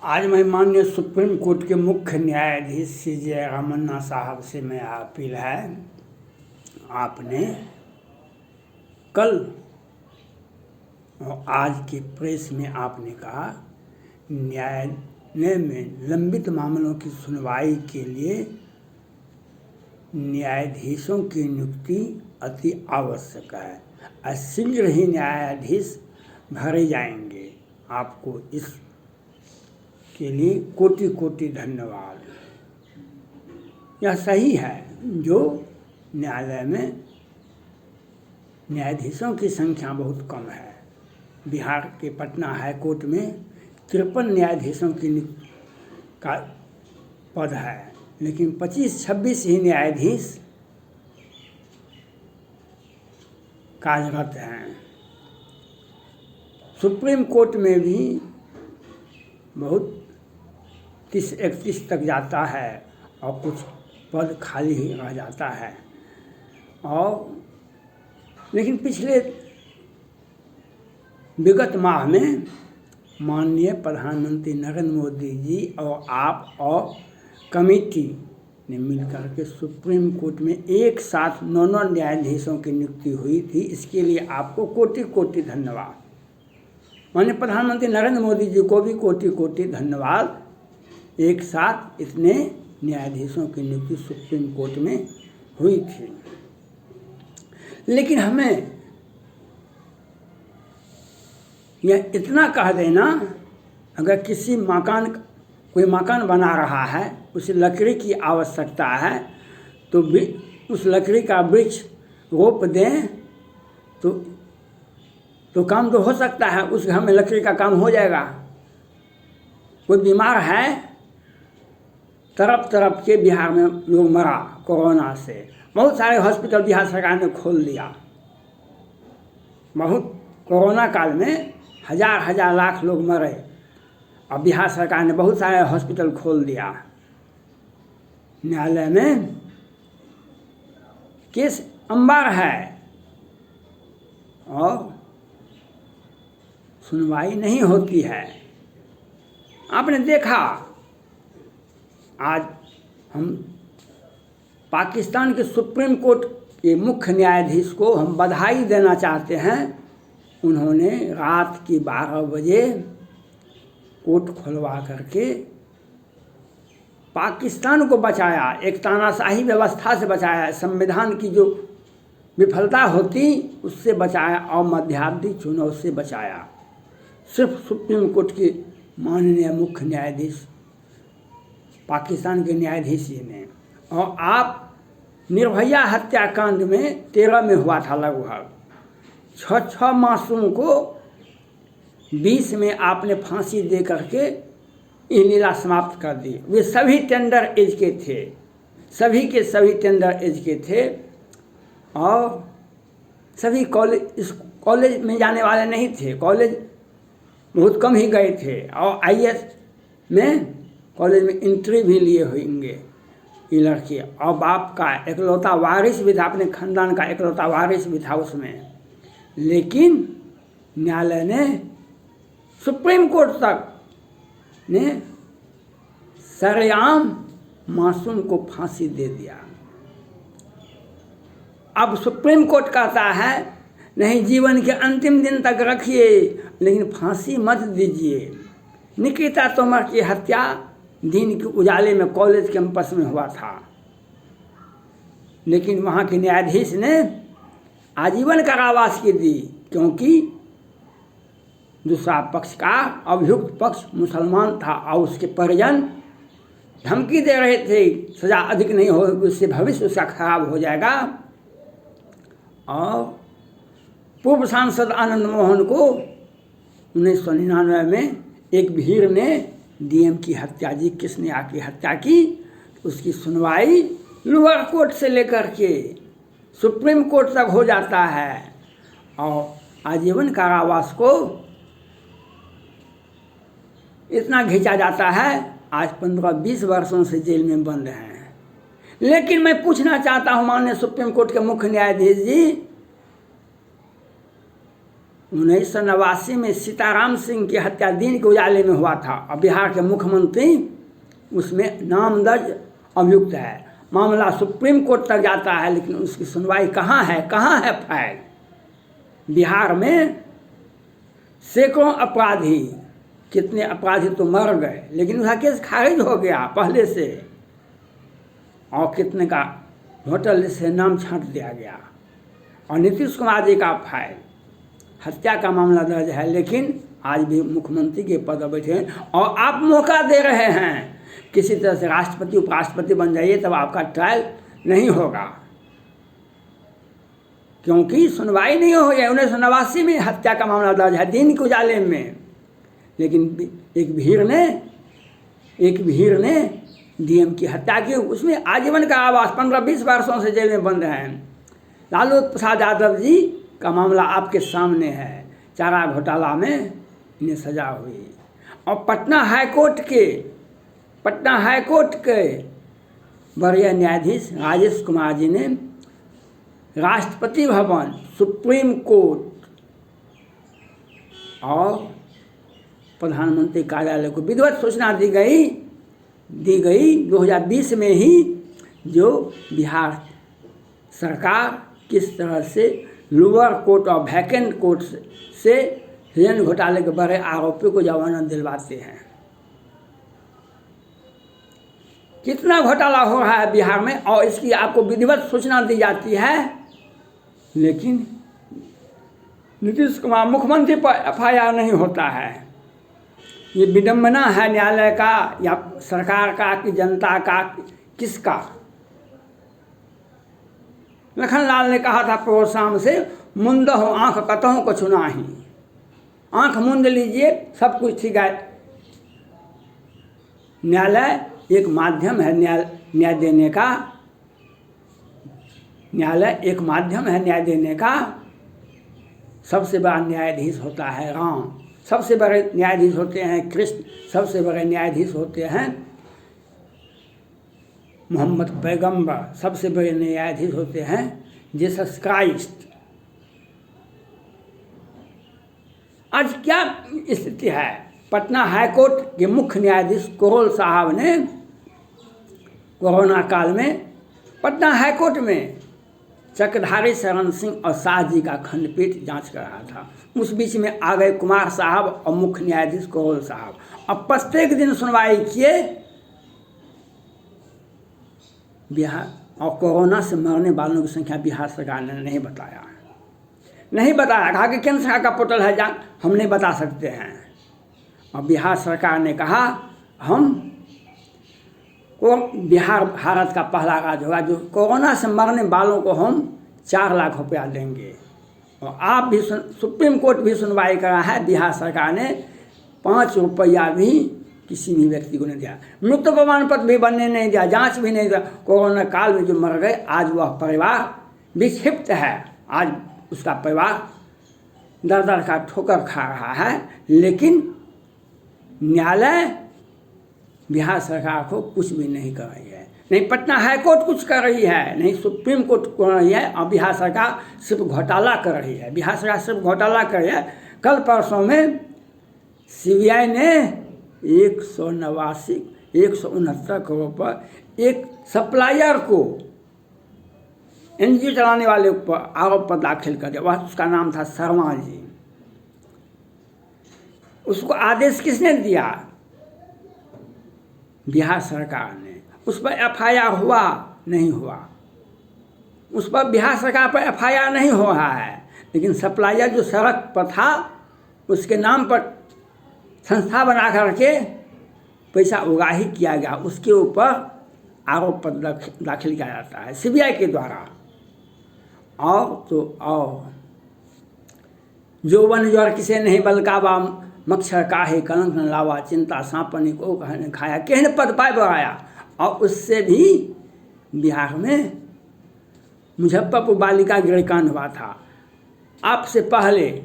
आज मैं माननीय सुप्रीम कोर्ट के मुख्य न्यायाधीश CJ रामन्ना साहब से मैं अपील है, आपने कल और आज के प्रेस में आपने कहा न्यायालय में लंबित मामलों की सुनवाई के लिए न्यायाधीशों की नियुक्ति अति आवश्यक है और शीघ्र ही न्यायाधीश भरे जाएंगे। आपको इस के लिए कोटि कोटि धन्यवाद। यह सही है, जो न्यायालय में न्यायाधीशों की संख्या बहुत कम है। बिहार के पटना हाई कोर्ट में 53 न्यायाधीशों की का पद है, लेकिन 25-26 ही न्यायाधीश कार्यरत हैं। सुप्रीम कोर्ट में भी बहुत 30-31 तक जाता है और कुछ पद खाली ही रह जाता है। और लेकिन पिछले विगत माह में माननीय प्रधानमंत्री नरेंद्र मोदी जी और आप और कमेटी ने मिलकर के सुप्रीम कोर्ट में एक साथ 9 न्यायाधीशों की नियुक्ति हुई थी। इसके लिए आपको कोटि कोटि धन्यवाद। माननीय प्रधानमंत्री नरेंद्र मोदी जी को भी कोटि कोटि धन्यवाद। एक साथ इतने न्यायाधीशों की नियुक्ति सुप्रीम कोर्ट में हुई थी। लेकिन हमें यह इतना कह देना, अगर किसी कोई मकान बना रहा है, उसे लकड़ी की आवश्यकता है, तो उस लकड़ी का वृक्ष रोप दें तो काम तो हो सकता है, उस घर में लकड़ी का काम हो जाएगा। कोई बीमार है, तरफ के बिहार में लोग मरा कोरोना से, बहुत सारे हॉस्पिटल बिहार सरकार ने खोल दिया। बहुत कोरोना काल में हजार लाख लोग मरे और बिहार सरकार ने बहुत सारे हॉस्पिटल खोल दिया। न्यायालय में केस अंबार है और सुनवाई नहीं होती है। आपने देखा, आज हम पाकिस्तान के सुप्रीम कोर्ट के मुख्य न्यायाधीश को हम बधाई देना चाहते हैं। उन्होंने रात की 12 बजे कोर्ट खुलवा करके पाकिस्तान को बचाया, एक तानाशाही व्यवस्था से बचाया, संविधान की जो विफलता होती उससे बचाया और मध्यावधि चुनाव से बचाया। सिर्फ सुप्रीम कोर्ट के माननीय मुख्य न्यायाधीश पाकिस्तान के न्यायाधीश जी ने। और आप निर्भया हत्याकांड में 13 में हुआ था, लगभग 6 मासूम को 20 में आपने फांसी दे करके ये लीला समाप्त कर दी। वे सभी टेंडर एज के थे, सभी के सभी टेंडर एज के थे और सभी कॉलेज में जाने वाले नहीं थे, कॉलेज बहुत कम ही गए थे और IAS में कॉलेज में एंट्री भी लिए होंगे ये लड़की। और बाप का इकलौता वारिस भी था, अपने खानदान का इकलौता वारिस भी था उसमें। लेकिन न्यायालय ने, सुप्रीम कोर्ट तक ने सरेआम मासूम को फांसी दे दिया। अब सुप्रीम कोर्ट कहता है नहीं, जीवन के अंतिम दिन तक रखिए, लेकिन फांसी मत दीजिए। निकिता तोमर की हत्या दिन के उजाले में कॉलेज कैंपस में हुआ था, लेकिन वहाँ के न्यायाधीश ने आजीवन कारावास की दी, क्योंकि दूसरा पक्ष का अभियुक्त पक्ष मुसलमान था और उसके परिजन धमकी दे रहे थे सज़ा अधिक नहीं हो, उससे भविष्य उसका खराब हो जाएगा। और पूर्व सांसद आनंद मोहन को 1999 में एक भीड़ ने DM की हत्या जी, किसने आके हत्या की, उसकी सुनवाई लोअर कोर्ट से लेकर के सुप्रीम कोर्ट तक हो जाता है और आजीवन कारावास को इतना खींचा जाता है। आज 15-20 वर्षों से जेल में बंद हैं। लेकिन मैं पूछना चाहता हूँ माननीय सुप्रीम कोर्ट के मुख्य न्यायाधीश जी, 1989 में सीताराम सिंह की हत्या दिन के उजाले में हुआ था और बिहार के मुख्यमंत्री उसमें नाम दर्ज अभियुक्त है। मामला सुप्रीम कोर्ट तक जाता है, लेकिन उसकी सुनवाई कहाँ है फाइल। बिहार में सैकड़ों अपराधी, कितने अपराधी तो मर गए, लेकिन उसका केस खारिज हो गया पहले से, और कितने का होटल से नाम छांट दिया गया। और नीतीश कुमार जी का फाइल, हत्या का मामला दर्ज है, लेकिन आज भी मुख्यमंत्री के पद पर बैठे हैं और आप मौका दे रहे हैं किसी तरह से राष्ट्रपति उपराष्ट्रपति बन जाइए, तब आपका ट्रायल नहीं होगा, क्योंकि सुनवाई नहीं हो गई। 1989 में हत्या का मामला दर्ज है दिन के उजाले में, लेकिन एक भीड़ ने डीएम की हत्या की, उसमें आजीवन कारावास 15-20 वर्षों से जेल में बंद हैं। लालू प्रसाद यादव जी का मामला आपके सामने है, चारा घोटाला में इन्हें सजा हुई। और पटना हाईकोर्ट के वरीय न्यायाधीश राजेश कुमार जी ने राष्ट्रपति भवन, सुप्रीम कोर्ट और प्रधानमंत्री कार्यालय को विधिवत सूचना दी गई 2020 में ही, जो बिहार सरकार किस तरह से लोअर कोर्ट और वैकेंट कोर्ट से ऋण घोटाले के बड़े आरोपियों को जमानत दिलवाते हैं। कितना घोटाला हो रहा है बिहार में, और इसकी आपको विधिवत सूचना दी जाती है, लेकिन नीतीश कुमार मुख्यमंत्री पर एफआईआर नहीं होता है। ये विडंबना है न्यायालय का या सरकार का कि जनता का, किसका। लखनलाल ने कहा था प्रोर शाम से, मुंद हो आँख कतहों को चुनाही, आँख मूंद लीजिए सब कुछ ठीक है। न्यायालय एक माध्यम है न्याय देने का, न्यायालय एक माध्यम है न्याय देने का। सबसे बड़ा न्यायाधीश होता है राम, सबसे बड़े न्यायाधीश होते हैं कृष्ण, सबसे बड़े न्यायाधीश होते हैं मोहम्मद पैगंबर, सबसे बड़े न्यायाधीश होते हैं जीसस क्राइस्ट। आज क्या स्थिति है? पटना हाईकोर्ट के मुख्य न्यायाधीश करोल साहब ने कोरोना काल में पटना हाईकोर्ट में चक्रधारी शरण सिंह और शाह जी का खंडपीठ जांच कर रहा था। उस बीच में आ गए कुमार साहब और मुख्य न्यायाधीश करोल साहब, अब प्रत्येक दिन सुनवाई किए। बिहार और कोरोना से मरने वालों की संख्या बिहार सरकार ने नहीं बताया, कहा कि केंद्र सरकार का पोर्टल है, हम नहीं बता सकते हैं। और बिहार सरकार ने कहा बिहार भारत का पहला राज्य होगा जो कोरोना से मरने वालों को हम 4 लाख रुपया देंगे। और आप भी सुप्रीम कोर्ट भी सुनवाई करा है, बिहार सरकार ने 5 रुपया भी किसी भी व्यक्ति को नहीं दिया, मृत्यु प्रमाण पत्र भी बनने नहीं दिया, जांच भी नहीं दिया। कोरोना काल में जो मर गए, आज वह परिवार विक्षिप्त है, आज उसका परिवार दर का ठोकर खा रहा है। लेकिन न्यायालय बिहार सरकार को कुछ भी नहीं कर रही है, नहीं पटना हाईकोर्ट कुछ कर रही है, नहीं सुप्रीम कोर्ट कर रही है, और बिहार सरकार सिर्फ घोटाला कर रही है। बिहार सरकार सिर्फ घोटाला कर रही है। कल परसों में सीबीआई ने 169 करोड़ पर एक सप्लायर को, एनजीओ चलाने वाले पर आरोप पर दाखिल कर दिया। वह उसका नाम था शर्मा जी। उसको आदेश किसने दिया? बिहार सरकार ने। उस पर एफआईआर हुआ नहीं हुआ, उस पर बिहार सरकार पर एफआईआर नहीं हो रहा है, लेकिन सप्लायर जो सड़क पर था उसके नाम पर संस्था बना करके पैसा उगाही किया गया, उसके ऊपर आरोप पत्र दाखिल किया जाता है सीबीआई के द्वारा। और जो वन ज्वर किसे नहीं बलकावा, मच्छर काहे कलंक न लावा, चिंता सांपनी को कहने खाया, कहने पद पाए बढ़ाया। और उससे भी बिहार में मुजफ्फरपुर बालिका गृहकांड हुआ था। आपसे पहले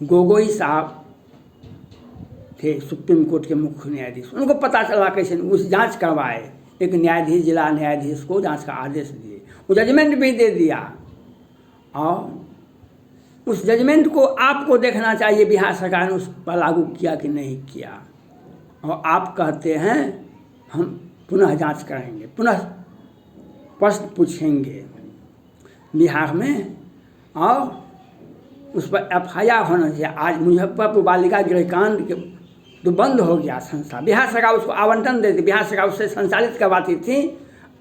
गोगोई साहब थे सुप्रीम कोर्ट के मुख्य न्यायाधीश, उनको पता चला कैसे, उस जांच करवाए, एक न्यायाधीश जिला न्यायाधीश को जांच का आदेश दिए, वो जजमेंट भी दे दिया। और उस जजमेंट को आपको देखना चाहिए बिहार सरकार ने उस पर लागू किया कि नहीं किया। और आप कहते हैं हम पुनः जांच करेंगे, पुनः प्रश्न पूछेंगे बिहार में और उस पर FIR होना चाहिए। आज मुजफ्फरपुर बालिका गृहकांड के तो बंद हो गया संस्था, बिहार सरकार उसको आवंटन देती, बिहार सरकार उससे संचालित करवाती थी।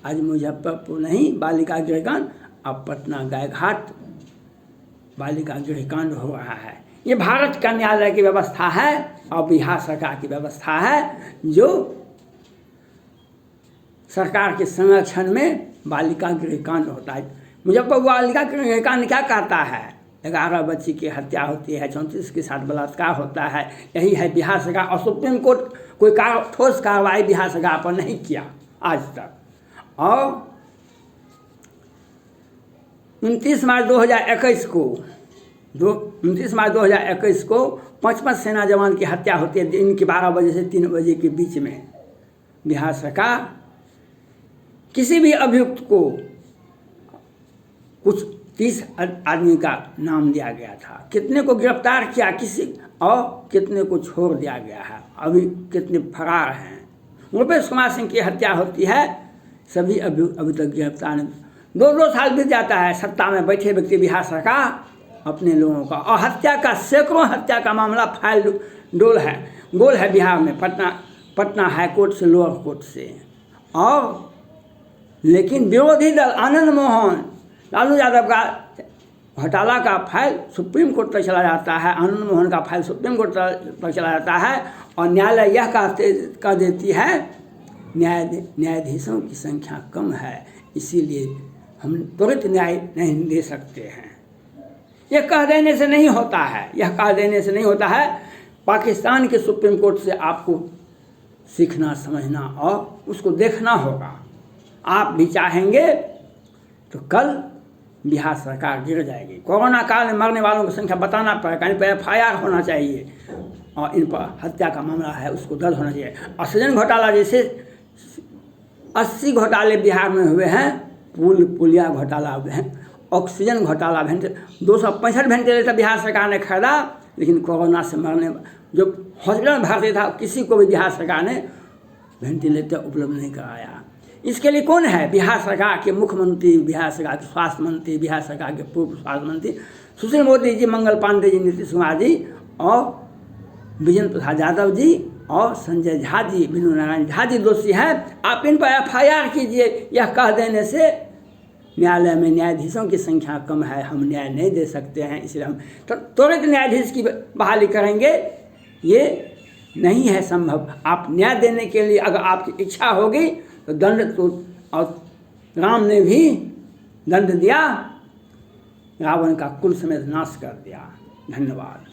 आज मुजफ्फरपुर नहीं बालिका गृहकांड, अब पटना गायघाट बालिका गृहकांड हो रहा है। ये भारत का न्यायालय की व्यवस्था है और बिहार सरकार की व्यवस्था है जो सरकार के संरक्षण में बालिका गृहकांड होता है। मुजफ्फरपुर बालिका गृहकांड क्या कहता है? 11 बच्ची की हत्या होती है, 34 के साथ बलात्कार होता है। यही है बिहार सरकार, और सुप्रीम कोर्ट कोई ठोस कार्रवाई बिहार सरकार पर नहीं किया आज तक। और 29 मार्च 2021 को 55 सेना जवान की हत्या होती है दिन के 12 बजे से 3 बजे के बीच में। बिहार सरकार किसी भी अभियुक्त को कुछ 30 आदमी का नाम दिया गया था, कितने को गिरफ्तार किया किसी और कितने को छोड़ दिया गया है, अभी कितने फरार हैं। रुपेश कुमार सिंह की हत्या होती है, सभी अभी तक गिरफ्तार नहीं। 2 साल बीत जाता है, सत्ता में बैठे व्यक्ति बिहार सरकार अपने लोगों का, और हत्या का सैकड़ों हत्या का मामला फाइल गोल है बिहार में, पटना हाई कोर्ट से लोअर कोर्ट से। और लेकिन विरोधी दल आनंद मोहन लालू यादव का घोटाला का फाइल सुप्रीम कोर्ट तक चला जाता है, आनंद मोहन का फाइल सुप्रीम कोर्ट तक चला जाता है, और न्यायालय यह कह देती है न्यायाधीशों की संख्या कम है, इसीलिए हम त्वरित न्याय नहीं दे सकते हैं। यह कह देने से नहीं होता है, यह कह देने से नहीं होता है। पाकिस्तान के सुप्रीम कोर्ट से आपको सीखना, समझना और उसको देखना होगा। आप भी चाहेंगे तो कल बिहार सरकार गिर जाएगी। कोरोना काल में मरने वालों की संख्या बताना पड़ेगा, इन पर FIR होना चाहिए, और इन पर हत्या का मामला है उसको दर्ज होना चाहिए। और सृजन घोटाला जैसे 80 घोटाले बिहार में हुए हैं, पुलिया घोटाला हुए हैं, ऑक्सीजन घोटाला, 265 वेंटिलेटर बिहार सरकार ने खरीदा, लेकिन कोरोना से मरने जो हॉस्पिटल में भर्ती था किसी को भी बिहार सरकार ने वेंटिलेटर उपलब्ध नहीं कराया। इसके लिए कौन है? बिहार सरकार के मुख्यमंत्री, बिहार सरकार के स्वास्थ्य मंत्री, बिहार सरकार के पूर्व स्वास्थ्य मंत्री सुशील मोदी जी, मंगल पांडे जी, नीतीश कुमार जी और विजेंद्र प्रसाद यादव जी और संजय झा जी, विनू नारायण झा जी दोषी हैं। आप इन पर FIR कीजिए। यह कह देने से न्यायालय में न्यायाधीशों की संख्या कम है, हम न्याय नहीं दे सकते हैं, इसलिए हम त्वरित न्यायाधीश की बहाली करेंगे, ये नहीं है संभव। आप न्याय देने के लिए अगर आपकी इच्छा होगी तो दंड तो, और राम ने भी दंड दिया, रावण का कुल समेत नाश कर दिया। धन्यवाद।